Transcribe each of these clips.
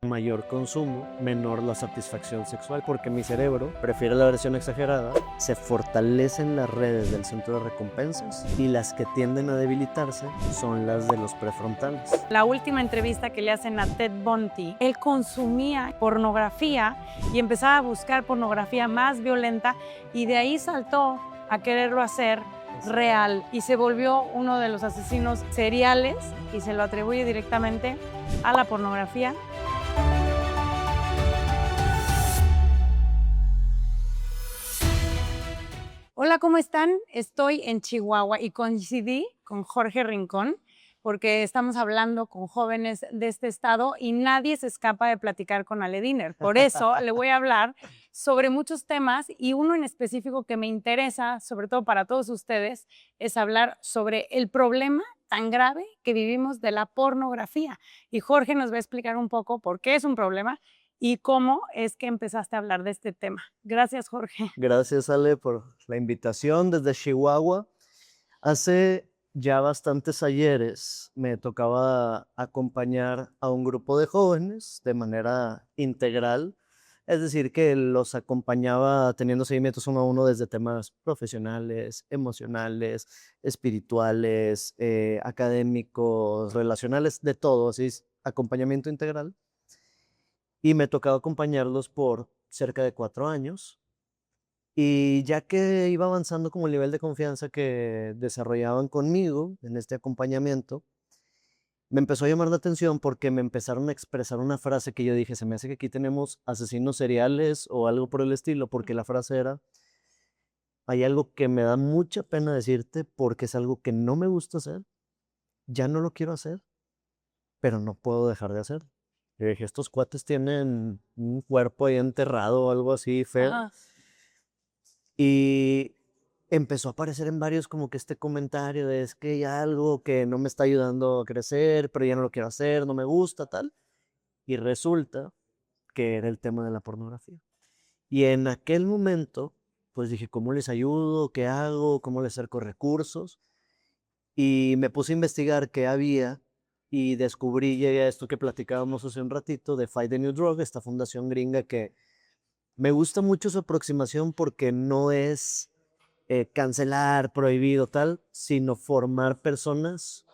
Mayor consumo, menor la satisfacción sexual, porque mi cerebro prefiere la versión exagerada, se fortalecen las redes del centro de recompensas y las que tienden a debilitarse son las de los prefrontales. La última entrevista que le hacen a Ted Bundy, él consumía pornografía y empezaba a buscar pornografía más violenta y de ahí saltó a quererlo hacer real y se volvió uno de los asesinos seriales y se lo atribuye directamente a la pornografía. Hola, ¿cómo están? Estoy en Chihuahua y coincidí con Jorge Rincón porque estamos hablando con jóvenes de este estado y nadie se escapa de platicar con Ale Diner. Por eso le voy a hablar sobre muchos temas y uno en específico que me interesa, sobre todo para todos ustedes, es hablar sobre el problema tan grave que vivimos de la pornografía. Y Jorge nos va a explicar un poco por qué es un problema y cómo es que empezaste a hablar de este tema. Gracias, Jorge. Gracias, Ale, por la invitación desde Chihuahua. Hace ya bastantes ayeres me tocaba acompañar a un grupo de jóvenes de manera integral, es decir, que los acompañaba teniendo seguimientos uno a uno desde temas profesionales, emocionales, espirituales, académicos, relacionales, de todo, así es, acompañamiento integral. Y me tocaba acompañarlos por cerca de 4 años. Y ya que iba avanzando como el nivel de confianza que desarrollaban conmigo en este acompañamiento, me empezó a llamar la atención porque me empezaron a expresar una frase que yo dije, se me hace que aquí tenemos asesinos seriales o algo por el estilo, porque la frase era, hay algo que me da mucha pena decirte porque es algo que no me gusta hacer, ya no lo quiero hacer, pero no puedo dejar de hacer. Y dije, estos cuates tienen un cuerpo ahí enterrado o algo así feo. Ajá. Y empezó a aparecer en varios como que este comentario de es que hay algo que no me está ayudando a crecer, pero ya no lo quiero hacer, no me gusta, tal. Y resulta que era el tema de la pornografía. Y en aquel momento, pues dije, ¿cómo les ayudo? ¿Qué hago? ¿Cómo les acerco recursos? Y me puse a investigar qué había y descubrí, llegué a esto que platicábamos hace un ratito de Fight the New Drug, esta fundación gringa que me gusta mucho su aproximación porque no es cancelar, prohibido, tal, sino formar personas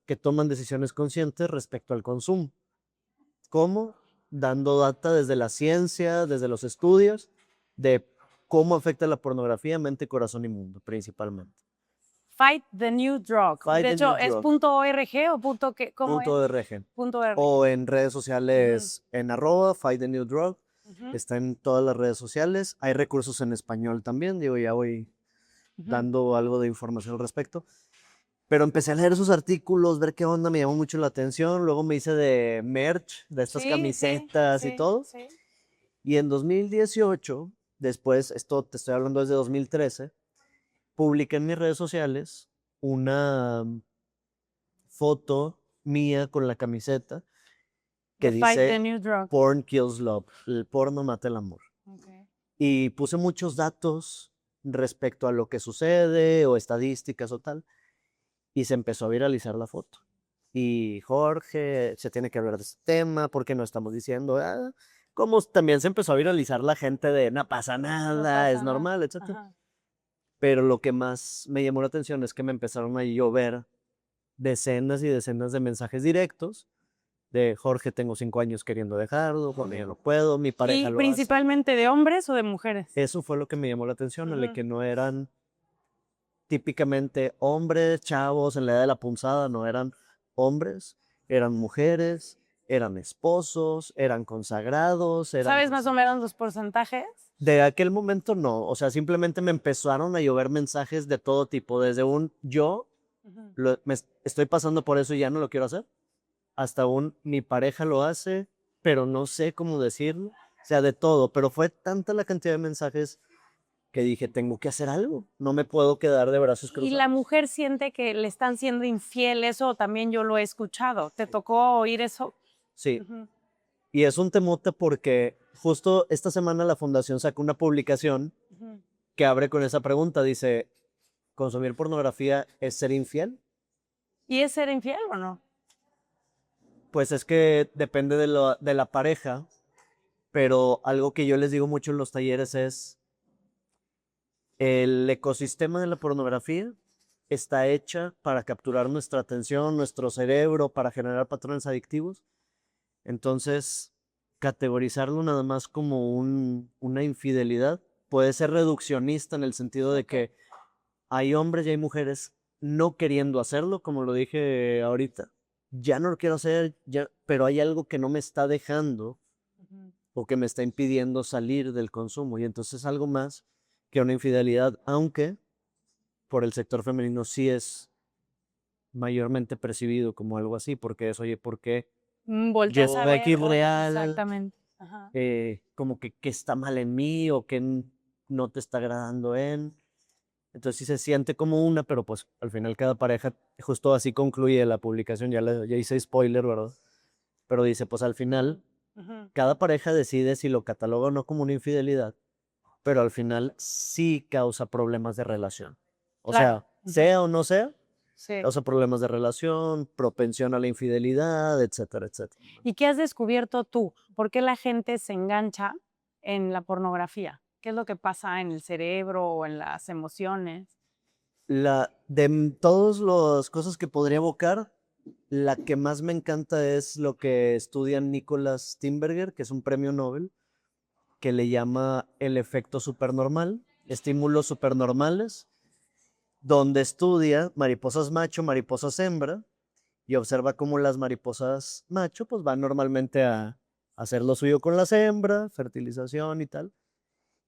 que toman decisiones conscientes respecto al consumo. ¿Cómo? Dando data desde la ciencia, desde los estudios, de cómo afecta la pornografía mente, corazón y mundo, principalmente. Fight the New Drug. Fight De the hecho, New ¿es Drug. .org o punto qué? ¿Cómo es? .org. .org. O en redes sociales, en arroba, Fight the New Drug. Ujú, Está en todas las redes sociales. Hay recursos en español también. Digo, ya voy ujú. dando algo de información al respecto. Pero empecé a leer sus artículos, ver qué onda, me llamó mucho la atención. Luego me hice de merch, de estas Sí, sí, camisetas y sí, todo. sí. Y en 2018, después, esto te estoy hablando desde 2013, publiqué en mis redes sociales una foto mía con la camiseta que The Fight the dice New Drug. Porn Kills Love, el porno mata el amor. Okay. Y puse muchos datos respecto a lo que sucede o estadísticas o tal. Y se empezó a viralizar la foto. Y Jorge, se tiene que hablar de este tema, porque no estamos diciendo, como también se empezó a viralizar la gente de no pasa No nada, es pasa nada. normal, etcétera. Ajá. Pero lo que más me llamó la atención es que me empezaron a llover decenas y decenas de mensajes directos de Jorge, tengo 5 años queriendo dejarlo, Jorge, ya no puedo, mi pareja ¿Y lo hace. principalmente de hombres o de mujeres? Eso fue lo que me llamó la atención, el de Ujú. que no eran típicamente hombres, chavos en la edad de la punzada, no eran hombres, eran mujeres, eran esposos, eran consagrados, eran... ¿Sabes más o menos los porcentajes? De aquel momento no, o sea, simplemente me empezaron a llover mensajes de todo tipo, desde un yo Ujú. estoy pasando por eso y ya no lo quiero hacer, hasta un mi pareja lo hace, pero no sé cómo decirlo, o sea, de todo, pero fue tanta la cantidad de mensajes que dije, tengo que hacer algo, no me puedo quedar de brazos Y la cruzados. mujer siente que le están siendo infiel, eso también yo lo he escuchado. ¿Te tocó oír eso? Sí, Ujú. y es un temote porque justo esta semana la fundación sacó una publicación Ujú. que abre con esa pregunta. Dice, ¿consumir pornografía es ser infiel? ¿Y es ser infiel o no? Pues es que depende de la pareja, pero algo que yo les digo mucho en los talleres es el ecosistema de la pornografía está hecha para capturar nuestra atención, nuestro cerebro, para generar patrones adictivos. Entonces, categorizarlo nada más como una infidelidad puede ser reduccionista en el sentido de que hay hombres y hay mujeres no queriendo hacerlo, como lo dije ahorita. Ya no lo quiero hacer, ya, pero hay algo que no me está dejando o que me está impidiendo salir del consumo. Y entonces algo más que una infidelidad, aunque por el sector femenino sí es mayormente percibido como algo así, porque es, oye, ¿por qué Volteas a yo ver, aquí real, exactamente. Ajá. como que está mal en mí o que no te está agradando en? Entonces sí se siente como una, pero pues al final cada pareja, justo así concluye la publicación, ya hice spoiler, ¿verdad? Pero dice, pues al final Ujú. cada pareja decide si lo cataloga o no como una infidelidad, pero al final sí causa problemas de relación. O Claro. sea, sea o no sea, Sí. causa problemas de relación, propensión a la infidelidad, etcétera, etcétera. ¿Y qué has descubierto tú? ¿Por qué la gente se engancha en la pornografía? ¿Qué es lo que pasa en el cerebro o en las emociones? Todas las cosas que podría evocar, la que más me encanta es lo que estudia Nicholas Timberger, que es un premio Nobel, que le llama el efecto supernormal, estímulos supernormales, donde estudia mariposas macho, mariposas hembra, y observa cómo las mariposas macho pues van normalmente a hacer lo suyo con las hembras, fertilización y tal.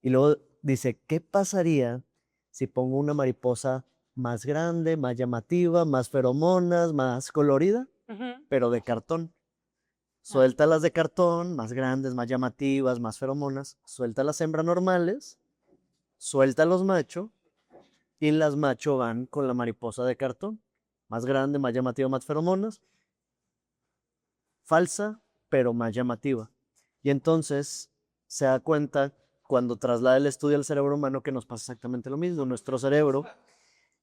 Y luego dice, ¿qué pasaría si pongo una mariposa más grande, más llamativa, más feromonas, más colorida, Ujú. pero de cartón? Ah, Suelta las de cartón, más grandes, más llamativas, más feromonas. Suelta las hembras normales, suelta los machos y las macho van con la mariposa de cartón. Más grande, más llamativa, más feromonas. Falsa, pero más llamativa. Y entonces se da cuenta cuando traslada el estudio al cerebro humano que nos pasa exactamente lo mismo. Nuestro cerebro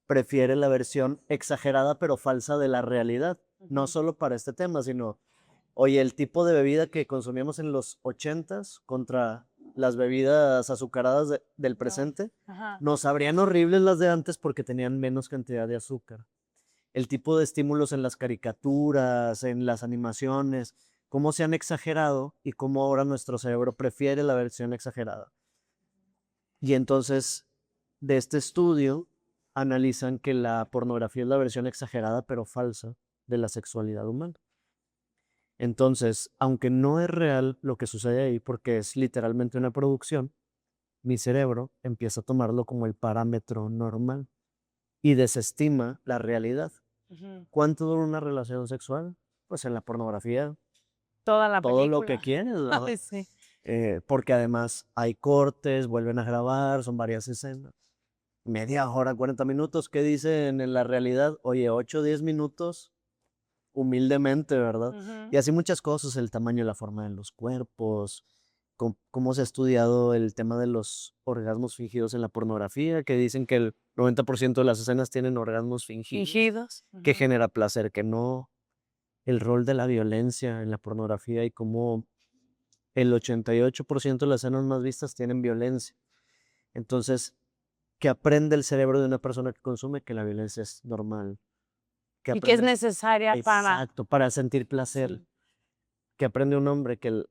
prefiere la versión exagerada pero falsa de la realidad. No solo para este tema, sino, oye, el tipo de bebida que consumíamos en los 80s contra las bebidas azucaradas del presente, ajá. nos sabrían horribles las de antes porque tenían menos cantidad de azúcar. El tipo de estímulos en las caricaturas, en las animaciones, cómo se han exagerado y cómo ahora nuestro cerebro prefiere la versión exagerada. Y entonces, de este estudio, analizan que la pornografía es la versión exagerada pero falsa de la sexualidad humana. Entonces, aunque no es real lo que sucede ahí, porque es literalmente una producción, mi cerebro empieza a tomarlo como el parámetro normal y desestima la realidad. Ujú. ¿Cuánto dura una relación sexual? Pues en la pornografía, Toda la todo lo que película. quieres, ¿verdad? Ay, sí. Porque además hay cortes, vuelven a grabar, son varias escenas. Media hora, 40 minutos, ¿qué dicen en la realidad? Oye, 8 o 10 minutos, humildemente, ¿verdad? Ujú. Y así muchas cosas, el tamaño y la forma de los cuerpos, cómo se ha estudiado el tema de los orgasmos fingidos en la pornografía, que dicen que el 90% de las escenas tienen orgasmos fingidos, Fingidos. que Ujú. genera placer, que no, el rol de la violencia en la pornografía y cómo el 88% de las escenas más vistas tienen violencia. Entonces, ¿qué aprende el cerebro de una persona que consume? Que la violencia es normal. ¿Qué Y que es aprende? necesaria para... Exacto, para sentir placer. Sí. ¿Qué aprende un hombre? Que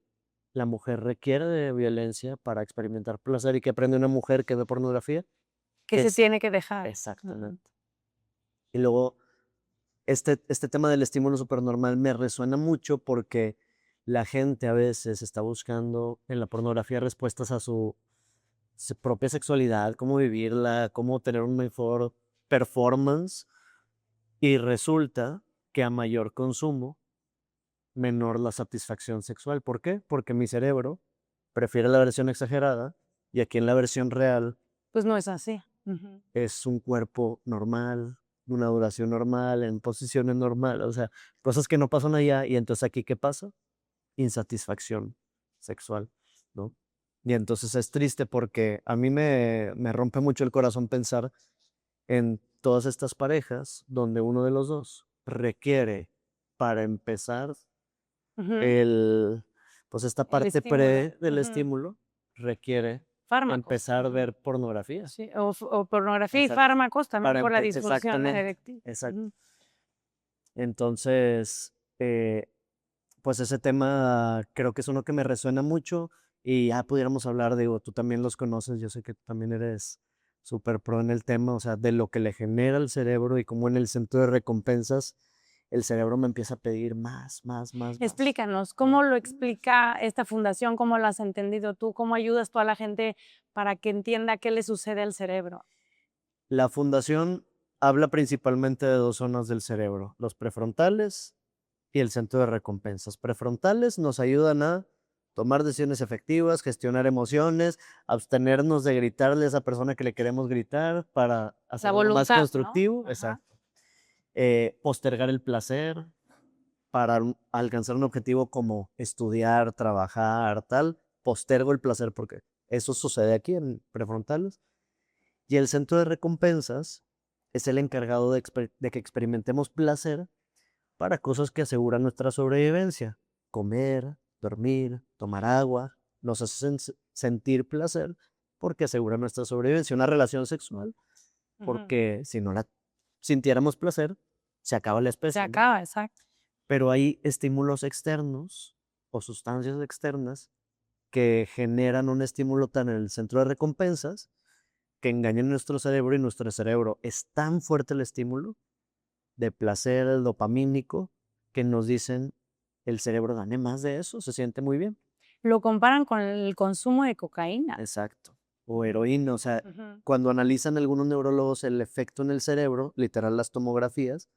la mujer requiere de violencia para experimentar placer y que aprende una mujer que ve pornografía. Que se Es tiene que dejar. Ujú. exactamente. Y luego, este tema del estímulo supernormal me resuena mucho porque la gente a veces está buscando en la pornografía respuestas a su propia sexualidad, cómo vivirla, cómo tener un mejor performance, y resulta que a mayor consumo, menor la satisfacción sexual. ¿Por qué? Porque mi cerebro prefiere la versión exagerada y aquí en la versión real Pues no es así. Ujú. es un cuerpo normal, una duración normal, en posiciones normales, o sea, cosas que no pasan allá. Y entonces aquí, ¿qué pasa? Insatisfacción sexual, ¿no? Y entonces es triste porque a mí me rompe mucho el corazón pensar en todas estas parejas donde uno de los dos requiere, para empezar, Ujú. Pues esta El parte estímulo. del Ujú. estímulo requiere Fármacos. empezar a Ujú. ver pornografía. Sí, o pornografía y Exacto. fármacos también por la disfunción Exactamente. eréctil. Exacto. Ujú. Entonces, pues ese tema creo que es uno que me resuena mucho y ya pudiéramos hablar, digo, tú también los conoces, yo sé que tú también eres súper pro en el tema, o sea, de lo que le genera al cerebro y cómo en el centro de recompensas el cerebro me empieza a pedir más, más, más, más. Explícanos, ¿cómo lo explica esta fundación? ¿Cómo lo has entendido tú? ¿Cómo ayudas tú a la gente para que entienda qué le sucede al cerebro? La fundación habla principalmente de dos zonas del cerebro, los prefrontales y el centro de recompensas. Prefrontales nos ayudan a tomar decisiones efectivas, gestionar emociones, abstenernos de gritarle a esa persona que le queremos gritar para La hacer algo más voluntad, ¿no? constructivo. Ajá. Exacto. Postergar el placer para alcanzar un objetivo como estudiar, trabajar, tal. Postergo el placer porque eso sucede aquí en prefrontales. Y el centro de recompensas es el encargado de que experimentemos placer para cosas que aseguran nuestra sobrevivencia. Comer, dormir, tomar agua, nos hacen sentir placer porque aseguran nuestra sobrevivencia. Una relación sexual, Ujú. porque si no la sintiéramos placer, se acaba la Se especie, ¿no? acaba, exacto. Pero hay estímulos externos o sustancias externas que generan un estímulo tan en el centro de recompensas que engañan nuestro cerebro y nuestro cerebro es tan fuerte el estímulo de placer dopamínico que nos dicen el cerebro gane más de eso, se siente muy bien. Lo comparan con el consumo de cocaína. Exacto. O Ujú. heroína, o sea, Ujú. cuando analizan algunos neurólogos el efecto en el cerebro, literal las tomografías,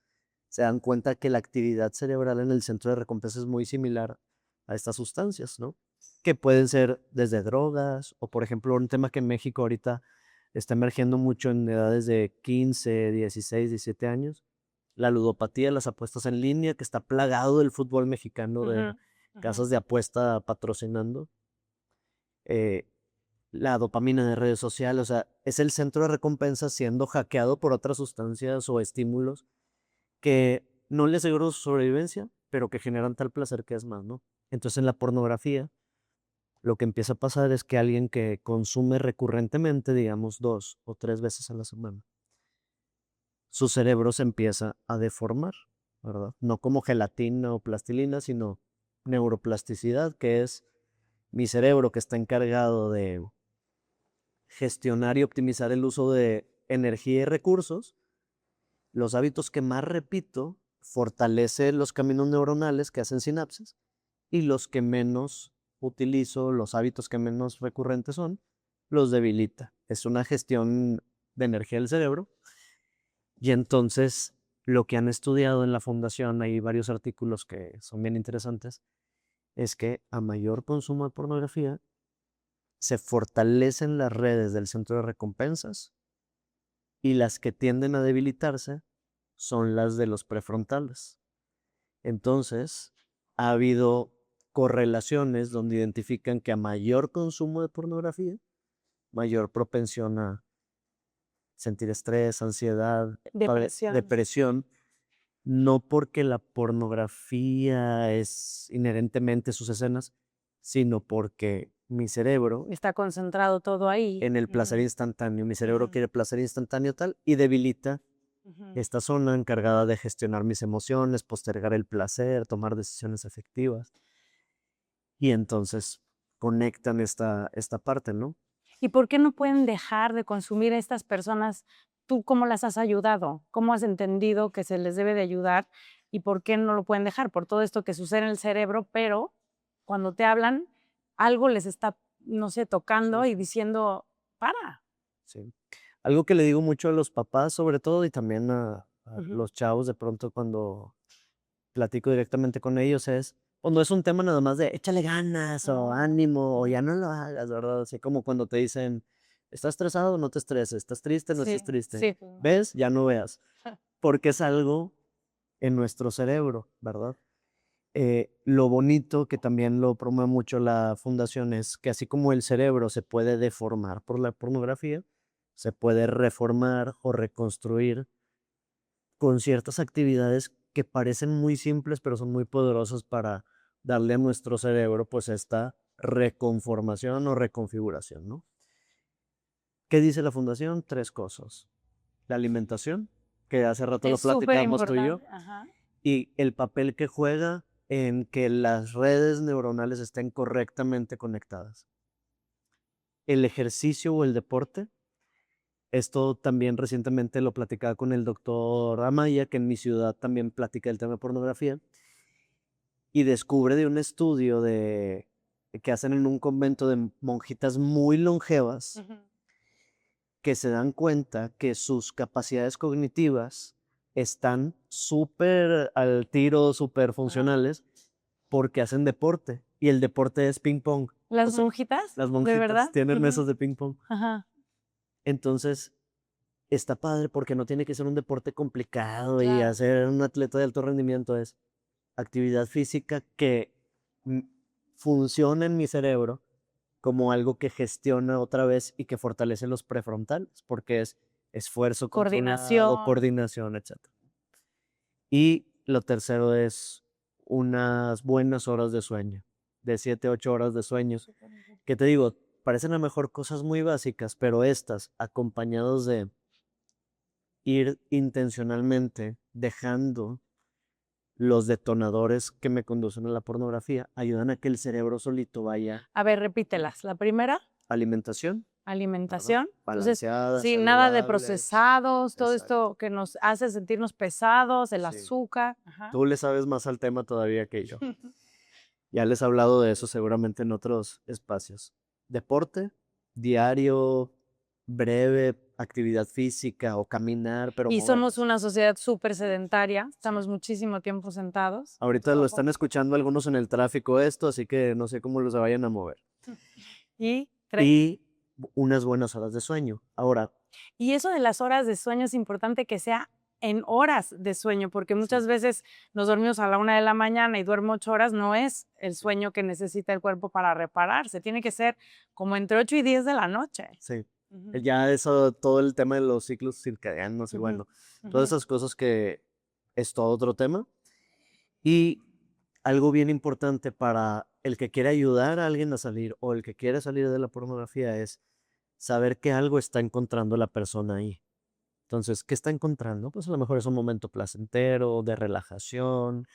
se dan cuenta que la actividad cerebral en el centro de recompensa es muy similar a estas sustancias, ¿no? Que pueden ser desde drogas o, por ejemplo, un tema que en México ahorita está emergiendo mucho en edades de 15, 16, 17 años, la ludopatía, las apuestas en línea, que está plagado del fútbol mexicano Ujú. de Ujú. casas de apuesta patrocinando. eh, la dopamina de redes sociales, o sea, es el centro de recompensa siendo hackeado por otras sustancias o estímulos que no le aseguran su sobrevivencia, pero que generan tal placer que es más, ¿no? Entonces en la pornografía, lo que empieza a pasar es que alguien que consume recurrentemente, digamos 2 o 3 veces a la semana, su cerebro se empieza a deformar, ¿verdad? No como gelatina o plastilina, sino neuroplasticidad, que es mi cerebro que está encargado de gestionar y optimizar el uso de energía y recursos. Los hábitos que más repito fortalece los caminos neuronales que hacen sinapsis y los que menos utilizo, los hábitos que menos recurrentes son, los debilita. Es una gestión de energía del cerebro y entonces lo que han estudiado en la fundación, hay varios artículos que son bien interesantes, es que a mayor consumo de pornografía se fortalecen las redes del centro de recompensas y las que tienden a debilitarse son las de los prefrontales. Entonces, ha habido correlaciones donde identifican que a mayor consumo de pornografía, mayor propensión a sentir estrés, ansiedad, Depresión. depresión, no porque la pornografía es inherentemente sus escenas, sino porque mi cerebro, Está concentrado todo ahí. en el placer Ujú. instantáneo, mi cerebro Ujú. quiere placer instantáneo tal y debilita Ujú. esta zona encargada de gestionar mis emociones, postergar el placer, tomar decisiones efectivas. Y entonces conectan esta parte, ¿no? ¿Y por qué no pueden dejar de consumir a estas personas? ¿Tú cómo las has ayudado? ¿Cómo has entendido que se les debe de ayudar? ¿Y por qué no lo pueden dejar? Por todo esto que sucede en el cerebro, pero cuando te hablan, algo les está, no sé, tocando y diciendo, para. Sí. Algo que le digo mucho a los papás, sobre todo, y también a Ujú. los chavos de pronto cuando platico directamente con ellos es, pues no es un tema nada más de échale ganas o No. ánimo o Ujú. ya no lo hagas, ¿verdad? Así como cuando te dicen, ¿estás estresado? No te estreses, ¿estás triste? No estés Sí, triste. sí, pues no. ¿Ves? Ya no veas. Porque es algo en nuestro cerebro, ¿verdad? Lo bonito que también lo promueve mucho la fundación es que así como el cerebro se puede deformar por la pornografía, se puede reformar o reconstruir con ciertas actividades que parecen muy simples, pero son muy poderosas para darle a nuestro cerebro pues esta reconformación o reconfiguración, ¿no? ¿Qué dice la fundación? 3 cosas. La alimentación, que hace rato lo Es súper platicamos tú y yo, importante. Ajá. y el papel que juega en que las redes neuronales estén correctamente conectadas. El ejercicio o el deporte, esto también recientemente lo platicaba con el doctor Amaya, que en mi ciudad también platica el tema de pornografía, y descubre de un estudio que hacen en un convento de monjitas muy longevas, Ujú. que se dan cuenta que sus capacidades cognitivas están súper al tiro, súper funcionales, porque hacen deporte. Y el deporte es ping pong. O ¿Las sea, monjitas? las ¿De monjitas verdad? tienen Ujú. mesas de ping pong. Ajá. Entonces, está padre porque no tiene que ser un deporte complicado y Claro. hacer un atleta de alto rendimiento. Es actividad física que mm, funciona en mi cerebro como algo que gestiona otra vez y que fortalece los prefrontales, porque es esfuerzo controlado, Coordinación. coordinación, etc. Y lo tercero es unas buenas horas de sueño, de 7 a 8 horas de sueño, que te digo, parecen a lo mejor cosas muy básicas, pero estas, acompañados de ir intencionalmente dejando los detonadores que me conducen a la pornografía, ayudan a que el cerebro solito vaya A ver, repítelas. La primera, alimentación, ¿verdad? alimentación. Entonces, Balanceada, sí, nada de saludable. procesados, todo Exacto. esto que nos hace sentirnos pesados, el Sí. azúcar. Ajá. Tú le sabes más al tema todavía que yo. Ya les he hablado de eso seguramente en otros espacios. Deporte, diario, breve, actividad física o caminar, pero Y somos movernos. una sociedad súper sedentaria, Sí. estamos muchísimo tiempo sentados. Ahorita lo están escuchando algunos en el tráfico esto, así que no sé cómo los vayan a mover. Y, Y unas buenas horas de sueño. Ahora, y eso de las horas de sueño es importante que sea en horas de sueño, porque muchas sí, veces nos dormimos a la 1 de la mañana y duermo 8 horas, no es el sueño que necesita el cuerpo para repararse, tiene que ser como entre 8 y 10 de la noche. sí. Ujú, Ya eso, todo el tema de los ciclos circadianos y ujú, bueno, todas ujú. esas cosas que es todo otro tema. Y algo bien importante para el que quiere ayudar a alguien a salir o el que quiere salir de la pornografía es saber que algo está encontrando la persona ahí. Entonces, ¿qué está encontrando? Pues a lo mejor es un momento placentero, de relajación,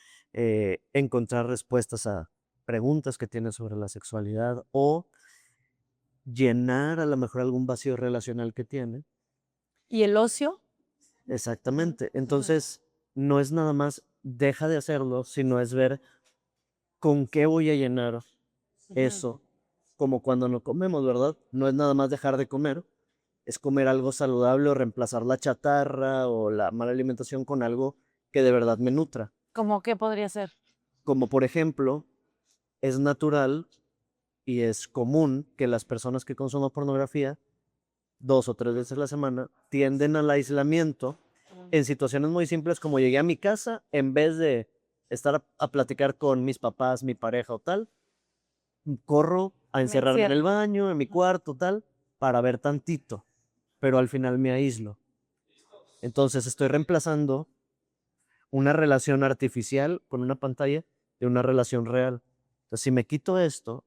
encontrar respuestas a preguntas que tiene sobre la sexualidad o llenar a lo mejor algún vacío relacional que tiene. ¿Y el ocio? Exactamente. Ujú, Entonces, no es nada más deja de hacerlo, sino es ver con qué voy a llenar ujú. eso, como cuando no comemos, ¿verdad? No es nada más dejar de comer, es comer algo saludable o reemplazar la chatarra o la mala alimentación con algo que de verdad me nutra. ¿Cómo qué podría ser? Como por ejemplo, es natural y es común que las personas que consuman pornografía 2 o 3 veces a la semana tienden al aislamiento en situaciones muy simples como llegué a mi casa, en vez de estar a platicar con mis papás, mi pareja o tal, corro a Me encerrarme en encierro. el baño, en mi cuarto, tal, para ver tantito, pero al final me aíslo. Entonces estoy reemplazando una relación artificial con una pantalla de una relación real. Entonces, si me quito esto,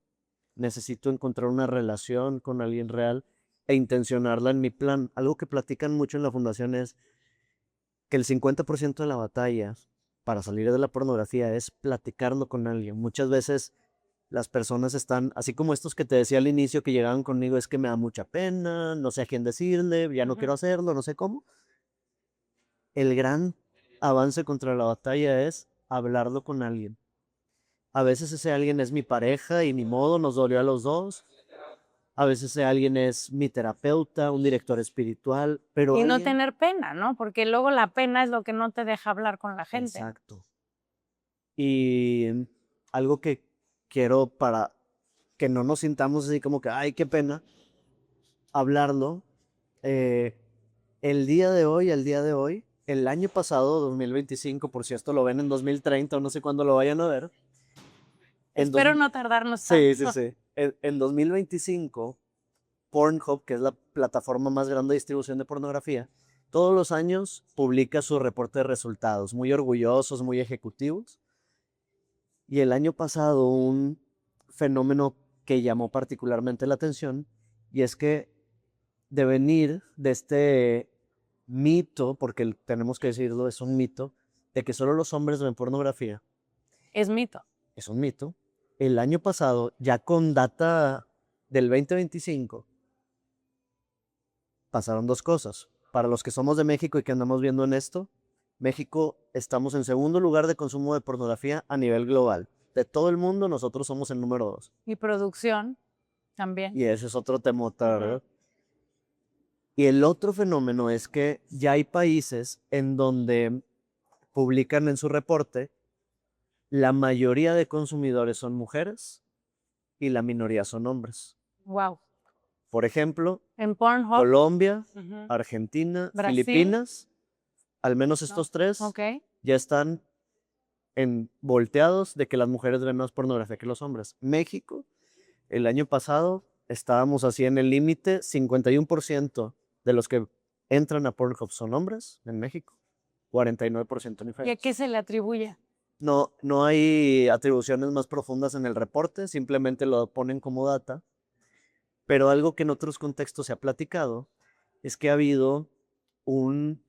necesito encontrar una relación con alguien real e intencionarla en mi plan. Algo que platican mucho en la fundación es que el 50% de la batalla para salir de la pornografía es platicarlo con alguien. Muchas veces las personas están, así como estos que te decía al inicio que llegaban conmigo, es que me da mucha pena, no sé a quién decirle, ya no quiero Ujú. hacerlo, no sé cómo. El gran avance contra la batalla es hablarlo con alguien. A veces ese alguien es mi pareja y ni modo, nos dolió a los dos. A veces ese alguien es mi terapeuta, un director espiritual, pero Y no alguien... tener pena, ¿no? Porque luego la pena es lo que no te deja hablar con la gente. Exacto. Y algo que quiero para que no nos sintamos así como que, ay, qué pena, hablarlo. eh, el día de hoy, el año pasado, 2025, por si esto lo ven en 2030 o no sé cuándo lo vayan a ver. En dos, Espero no tardarnos sí, tanto. sí, sí. En 2025, Pornhub, que es la plataforma más grande de distribución de pornografía, todos los años publica su reporte de resultados, muy orgullosos, muy ejecutivos. Y el año pasado un fenómeno que llamó particularmente la atención, y es que de venir de este mito, porque tenemos que decirlo, es un mito, de que solo los hombres ven pornografía, Es mito. es un mito. El año pasado, ya con data del 2025, pasaron dos cosas. Para los que somos de México y que andamos viendo en esto, México estamos en segundo lugar de consumo de pornografía a nivel global. De todo el mundo, nosotros somos el número 2. Y producción también. Y ese es otro temota, Ujú. ¿verdad? Y el otro fenómeno es que ya hay países en donde publican en su reporte la mayoría de consumidores son mujeres y la minoría son hombres. Wow. Por ejemplo, En Pornhub. Colombia, Ujú. Argentina, Brasil. Filipinas, al menos No. estos tres Ok. ya están volteados de que las mujeres ven más pornografía que los hombres. México, el año pasado estábamos así en el límite, 51% de los que entran a Pornhub son hombres en México, 49% en ¿Y a mujeres. qué se le atribuye? No, no hay atribuciones más profundas en el reporte, simplemente lo ponen como data, pero algo que en otros contextos se ha platicado es que ha habido un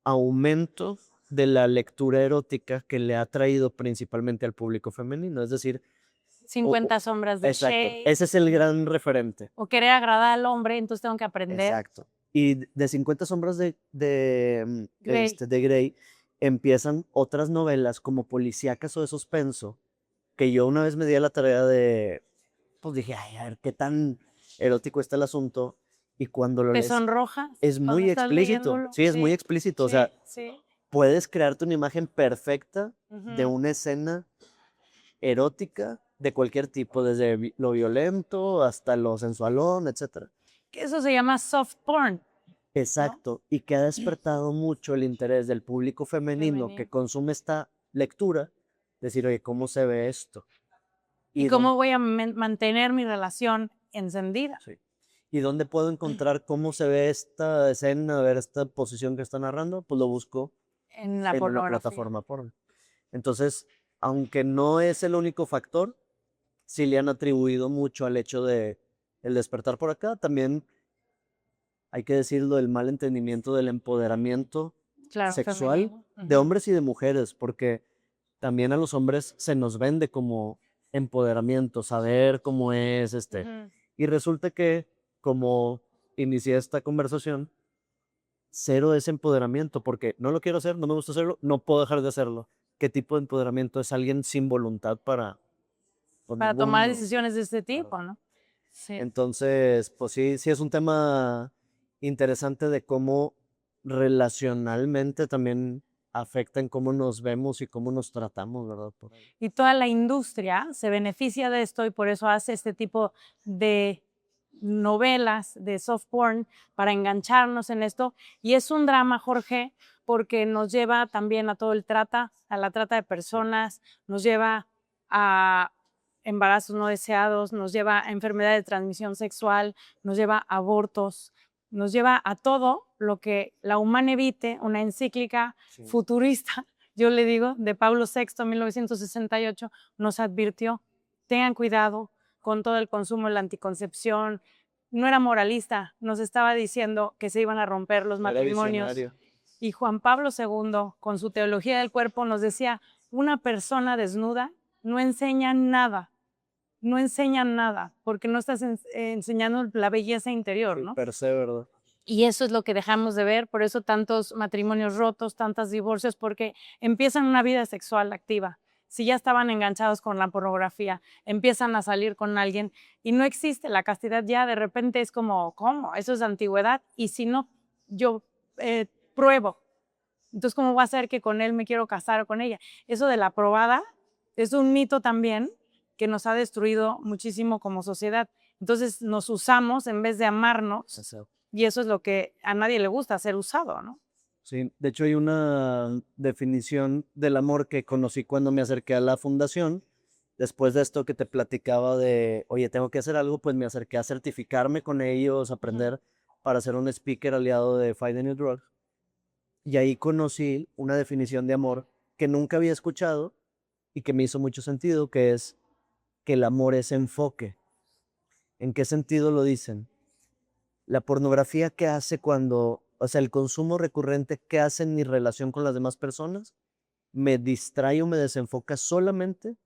aumento de la lectura erótica que le ha traído principalmente al público femenino, es decir, 50 sombras de exacto, Shade. ese es el gran referente. O querer agradar al hombre, entonces tengo que aprender. Exacto. Y de 50 sombras Grey. de Grey empiezan otras novelas como policíacas o de suspenso, que yo una vez me di a la tarea de, pues dije, ay, a ver qué tan erótico está el asunto, y cuando lo Te lees sonroja es cuando muy estás explícito, leyéndolo. sí, es muy explícito, o sea, Sí. puedes crearte una imagen perfecta de Ujú. una escena erótica de cualquier tipo, desde lo violento hasta lo sensualón, etcétera. Que eso se llama soft porn. Exacto, y que ha despertado mucho el interés del público femenino que Femenino. consume esta lectura, decir, oye, ¿cómo se ve esto? ¿Y dónde, cómo voy a mantener mi relación encendida? sí, ¿y dónde puedo encontrar cómo se ve esta escena, ver esta posición que está narrando? Pues lo busco En la en una pornografía. plataforma porno. Entonces, aunque no es el único factor, sí le han atribuido mucho al hecho de el despertar por acá. También hay que decirlo, el mal entendimiento del empoderamiento Claro, sexual femenino. de Ujú. hombres y de mujeres, porque también a los hombres se nos vende como empoderamiento, saber cómo es Ujú. Y resulta que, como inicié esta conversación, cero es empoderamiento, porque no lo quiero hacer, no me gusta hacerlo, no puedo dejar de hacerlo. ¿Qué tipo de empoderamiento es alguien sin voluntad para pues, Para tomar ninguno? decisiones de este Claro. tipo, ¿no? Sí. Entonces, pues sí, sí es un tema interesante de cómo relacionalmente también afecta en cómo nos vemos y cómo nos tratamos, ¿verdad? Por ahí. Y toda la industria se beneficia de esto y por eso hace este tipo de novelas de soft porn para engancharnos en esto. Y es un drama, Jorge, porque nos lleva también a todo el a la trata de personas, nos lleva a embarazos no deseados, nos lleva a enfermedad de transmisión sexual, nos lleva a abortos, nos lleva a todo lo que la Humane Vitae, una encíclica Sí. futurista, yo le digo, de Pablo VI, 1968, nos advirtió, tengan cuidado con todo el consumo de la anticoncepción. No era moralista, nos estaba diciendo que se iban a romper los Era matrimonios. visionario. Y Juan Pablo II, con su teología del cuerpo, nos decía, una persona desnuda no enseña nada, no enseña nada, porque no estás enseñando la belleza interior, Sí, ¿no? per se, ¿verdad? Y eso es lo que dejamos de ver, por eso tantos matrimonios rotos, tantos divorcios, porque empiezan una vida sexual activa. Si ya estaban enganchados con la pornografía, empiezan a salir con alguien y no existe la castidad ya, de repente es como, ¿cómo? Eso es antigüedad. Y si no, yo pruebo. Entonces, ¿cómo va a ser que con él me quiero casar o con ella? Eso de la probada es un mito también que nos ha destruido muchísimo como sociedad. Entonces, nos usamos en vez de amarnos. Exacto. Y eso es lo que a nadie le gusta, ser usado, ¿no? Sí, de hecho hay una definición del amor que conocí cuando me acerqué a la fundación. Después de esto que te platicaba de, oye, tengo que hacer algo, pues me acerqué a certificarme con ellos, aprender para ser un speaker aliado de Fight the New Drugs. Y ahí conocí una definición de amor que nunca había escuchado y que me hizo mucho sentido, que es que el amor es enfoque. ¿En qué sentido lo dicen? La pornografía, ¿qué hace cuando, o sea, el consumo recurrente, qué hace en mi relación con las demás personas? Me distrae o me desenfoca solamente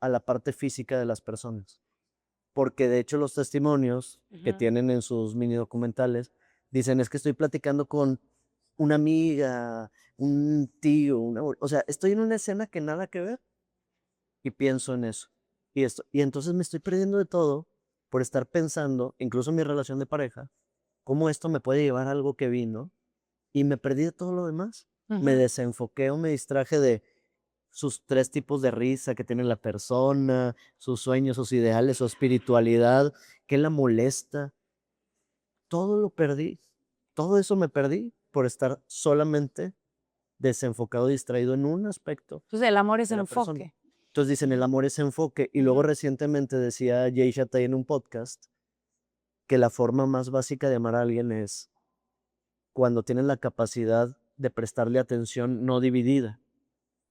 a la parte física de las personas. Porque de hecho los testimonios que tienen en sus mini documentales dicen, es que estoy platicando con una amiga, un tío, o sea, estoy en una escena que nada que ver y pienso en eso. Y entonces me estoy perdiendo de todo por estar pensando, incluso en mi relación de pareja, cómo esto me puede llevar a algo que vino y me perdí de todo lo demás. Me desenfoqué o me distraje de sus 3 tipos de risa que tiene la persona, sus sueños, sus ideales, su espiritualidad, qué la molesta. Todo lo perdí. Todo eso me perdí por estar solamente desenfocado, distraído en un aspecto Entonces el amor es de la persona. enfoque. Entonces dicen, el amor es enfoque. Y luego recientemente decía Jay Shetty en un podcast que la forma más básica de amar a alguien es cuando tienes la capacidad de prestarle atención no dividida,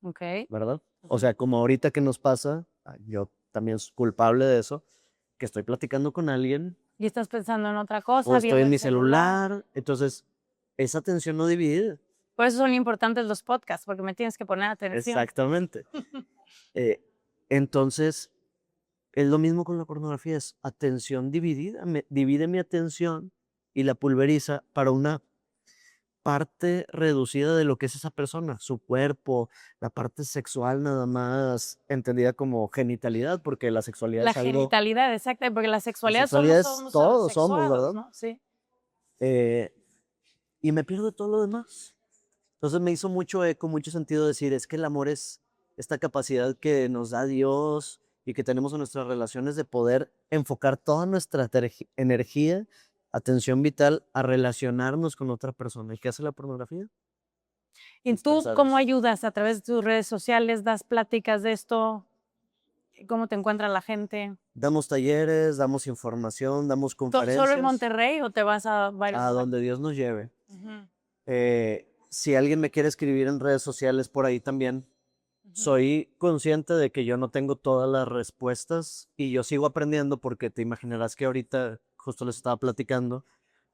Ok. ¿verdad? O sea, como ahorita que nos pasa, yo también soy culpable de eso, que estoy platicando con alguien Y estás pensando en otra cosa, o estoy viendo en el mi celular. celular, entonces esa atención no dividida. Por eso son importantes los podcasts, porque me tienes que poner atención. Exactamente. Eh, entonces, es lo mismo con la pornografía, es atención dividida, divide mi atención y la pulveriza para una parte reducida de lo que es esa persona, su cuerpo, la parte sexual nada más entendida como genitalidad, porque la sexualidad La es algo, genitalidad, exacto, porque la la sexualidad sexualidad somos, es somos todos somos, sexuados, ¿verdad? ¿no? Sí. Eh, y me pierdo de todo lo demás. Entonces me hizo mucho eco, mucho sentido decir, es que el amor es esta capacidad que nos da Dios y que tenemos en nuestras relaciones de poder enfocar toda nuestra energía, atención vital a relacionarnos con otra persona. ¿Y qué hace la pornografía? ¿Y tú Dispersar cómo eso. ayudas a través de tus redes sociales? ¿Das pláticas de esto? ¿Cómo te encuentra la gente? Damos talleres, damos información, damos ¿Solo en conferencias Monterrey o te vas a varios a lugares? donde Dios nos lleve. Ujú, Si alguien me quiere escribir en redes sociales por ahí también, ujú. soy consciente de que yo no tengo todas las respuestas y yo sigo aprendiendo porque te imaginarás que ahorita justo les estaba platicando,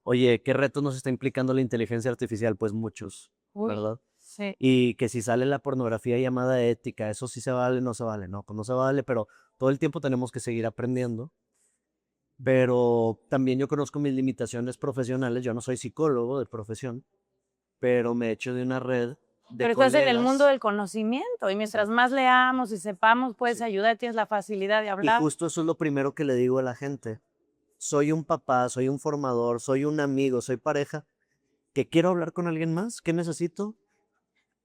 oye, ¿qué retos nos está implicando la inteligencia artificial? Pues muchos, Uy, ¿verdad? sí. Y que si sale la pornografía llamada ética, eso sí se vale, no se vale, no, pues no se vale, pero todo el tiempo tenemos que seguir aprendiendo. Pero también yo conozco mis limitaciones profesionales, yo no soy psicólogo de profesión, pero me he hecho de una red de Pero estás en el mundo colegas. del conocimiento y mientras Exacto. más leamos y sepamos, puedes Sí. ayudar, tienes la facilidad de Y hablar. justo eso es lo primero que le digo a la gente. Soy un papá, soy un formador, soy un amigo, soy pareja, que quiero hablar con alguien más. ¿Qué necesito?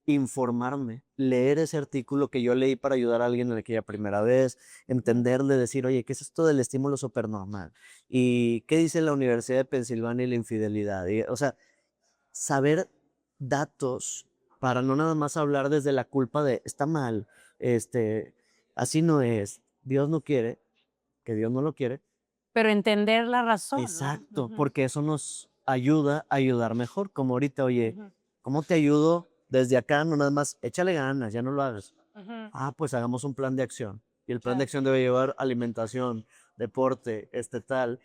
Informarme, leer ese artículo que yo leí para ayudar a alguien en aquella primera vez, entenderle, decir, oye, ¿qué es esto del estímulo supernormal? ¿Y qué dice la Universidad de Pensilvania y la infidelidad? Y, o sea, saber datos para no nada más hablar desde la culpa de, está mal, este, así no es, Dios no quiere, que Dios no lo quiere. Pero entender la razón, ¿no? Exacto, Ujú, porque eso nos ayuda a ayudar mejor, como ahorita, oye, ujú, ¿cómo te ayudo desde acá? No nada más, échale ganas, ya no lo hagas. ujú. Ah, pues hagamos un plan de acción. Y el plan de Claro. acción debe llevar alimentación, deporte, tal.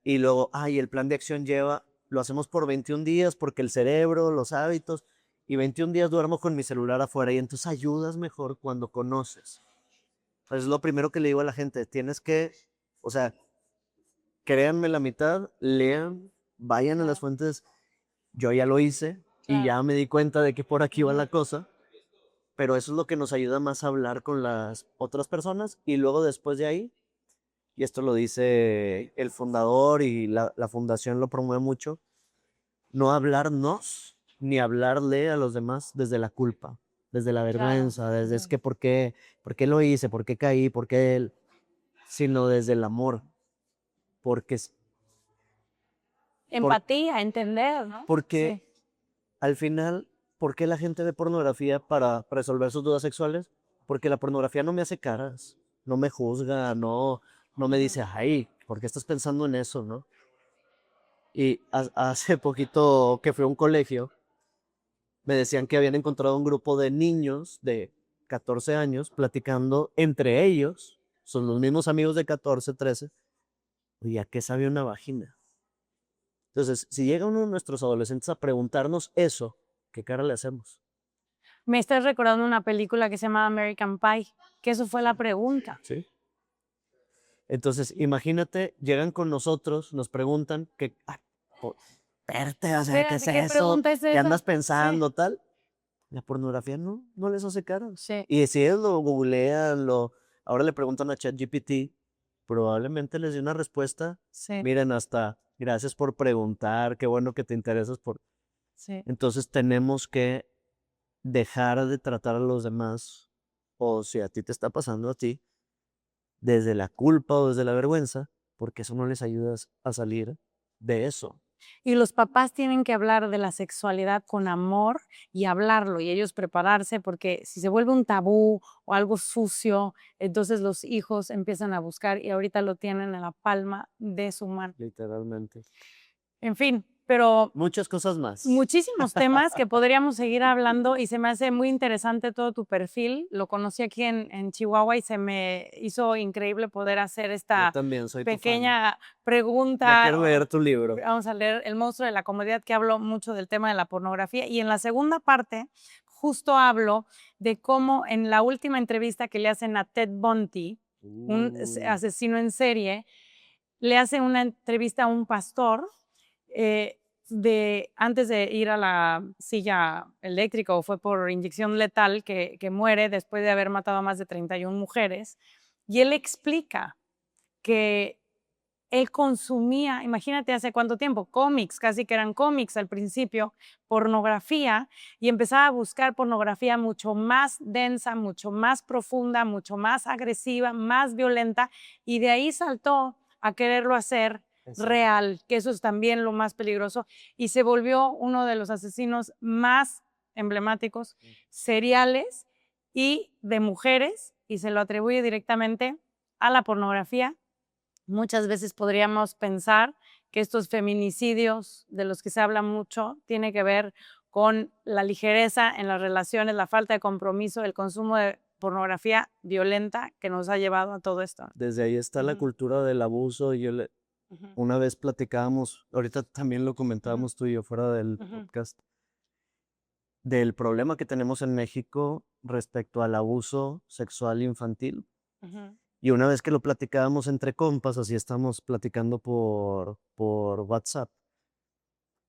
Y luego, y el plan de acción lleva, lo hacemos por 21 días porque el cerebro, los hábitos, y 21 días duermo con mi celular afuera y entonces ayudas mejor cuando conoces. Es lo primero que le digo a la gente, tienes que, o sea, créanme la mitad, lean, vayan a las Claro, fuentes, yo ya lo hice y claro. ya me di cuenta de que por aquí va Ujú. la cosa, pero eso es lo que nos ayuda más a hablar con las otras personas y luego después de ahí, y esto lo dice el fundador y la fundación lo promueve mucho, no hablarnos ni hablarle a los demás desde la culpa, desde la Claro. vergüenza, desde es Ujú. que por qué lo hice, por qué caí, por qué él, sino desde el amor, porque, por, Empatía, entender, ¿no? porque Sí. al final, ¿por qué la gente ve pornografía para resolver sus dudas sexuales? Porque la pornografía no me hace caras, no me juzga, no me Ujú. dice, ay, ¿por qué estás pensando en eso, no? Y hace poquito que fui a un colegio, me decían que habían encontrado un grupo de niños de 14 años platicando entre ellos, son los mismos amigos de 14, 13, oye, ¿a qué sabe una vagina? Entonces, si llega uno de nuestros adolescentes a preguntarnos eso, ¿qué cara le hacemos? Me estás recordando una película que se llama American Pie, que eso fue la pregunta. Sí. Entonces, imagínate, llegan con nosotros, nos preguntan que, espérate, o sea, ¿qué es Espérate, ¿qué eso? pregunta es ¿Qué esa? andas Sí, pensando, tal? La pornografía no les hace caras. sí, Y si ellos lo googlean, ahora le preguntan a ChatGPT, probablemente les dé una respuesta. sí, Miren, hasta gracias por preguntar, qué bueno que te interesas por... sí. Entonces tenemos que dejar de tratar a los demás, o si a ti te está pasando a ti, desde la culpa o desde la vergüenza, porque eso no les ayuda a salir de eso. Y los papás tienen que hablar de la sexualidad con amor y hablarlo y ellos prepararse porque si se vuelve un tabú o algo sucio, entonces los hijos empiezan a buscar y ahorita lo tienen en la palma de su mano. Literalmente. En fin, pero Muchas cosas más. muchísimos temas que podríamos seguir hablando y se me hace muy interesante todo tu perfil. Lo conocí aquí en Chihuahua y se me hizo increíble poder hacer Yo esta también soy tu fan. pequeña Ya pregunta. quiero leer tu libro. Vamos a leer El monstruo de la comodidad, que hablo mucho del tema de la pornografía. Y en la segunda parte, justo hablo de cómo en la última entrevista que le hacen a Ted Bundy, un asesino en serie, le hacen una entrevista a un pastor antes de ir a la silla eléctrica o fue por inyección letal que muere después de haber matado a más de 31 mujeres. Y él explica que él consumía, imagínate hace cuánto tiempo, cómics, casi que eran cómics al principio, pornografía, y empezaba a buscar pornografía mucho más densa, mucho más profunda, mucho más agresiva, más violenta, y de ahí saltó a quererlo hacer real, que eso es también lo más peligroso, y se volvió uno de los asesinos más emblemáticos, seriales y de mujeres, y se lo atribuye directamente a la pornografía. Muchas veces podríamos pensar que estos feminicidios de los que se habla mucho tiene que ver con la ligereza en las relaciones, la falta de compromiso, el consumo de pornografía violenta que nos ha llevado a todo esto. Desde ahí está la cultura del abuso. Una vez platicábamos, ahorita también lo comentábamos tú y yo fuera del podcast, del problema que tenemos en México respecto al abuso sexual infantil. Y una vez que lo platicábamos entre compas, así estamos platicando por WhatsApp,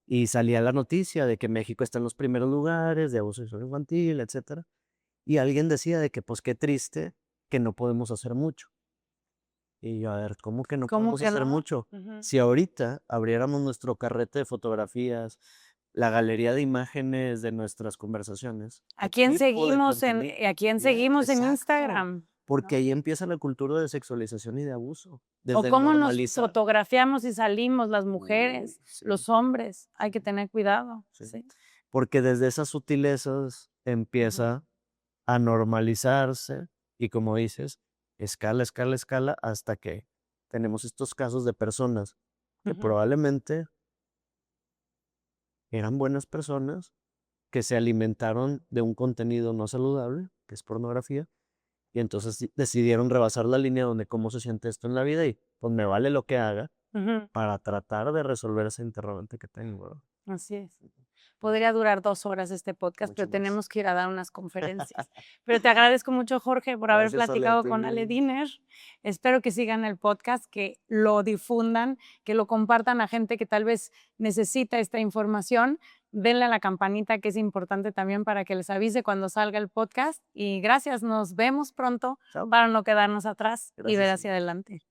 y salía la noticia de que México está en los primeros lugares de abuso sexual infantil, etcétera. Y alguien decía de que, pues qué triste que no podemos hacer mucho. Y yo, a ver, ¿cómo que no ¿Cómo podemos que hacer no? mucho? Si ahorita abriéramos nuestro carrete de fotografías, la galería de imágenes de nuestras conversaciones, ¿A ¿qué quién tipo de seguimos contenido? a quién Ya, seguimos en exacto. Instagram? Porque ahí empieza la cultura de sexualización y de abuso, O desde cómo nos normalizar. fotografiamos y salimos las mujeres, Sí, los hombres. Hay que tener cuidado. sí. Sí. Porque desde esas sutilezas empieza a normalizarse y, como dices, escala, escala, escala, hasta que tenemos estos casos de personas que probablemente eran buenas personas, que se alimentaron de un contenido no saludable, que es pornografía, y entonces decidieron rebasar la línea donde cómo se siente esto en la vida y pues me vale lo que haga para tratar de resolver ese interrogante que tengo, ¿no? Así es. Podría durar 2 horas este podcast, Mucho pero más. tenemos que ir a dar unas conferencias. Pero te agradezco mucho, Jorge, por haber Gracias, Ale, a platicado con Ale ti. Diner. Espero que sigan el podcast, que lo difundan, que lo compartan a gente que tal vez necesita esta información. Denle a la campanita, que es importante también para que les avise cuando salga el podcast. Y gracias, nos vemos pronto Chao. para no quedarnos atrás y ver Gracias. hacia adelante.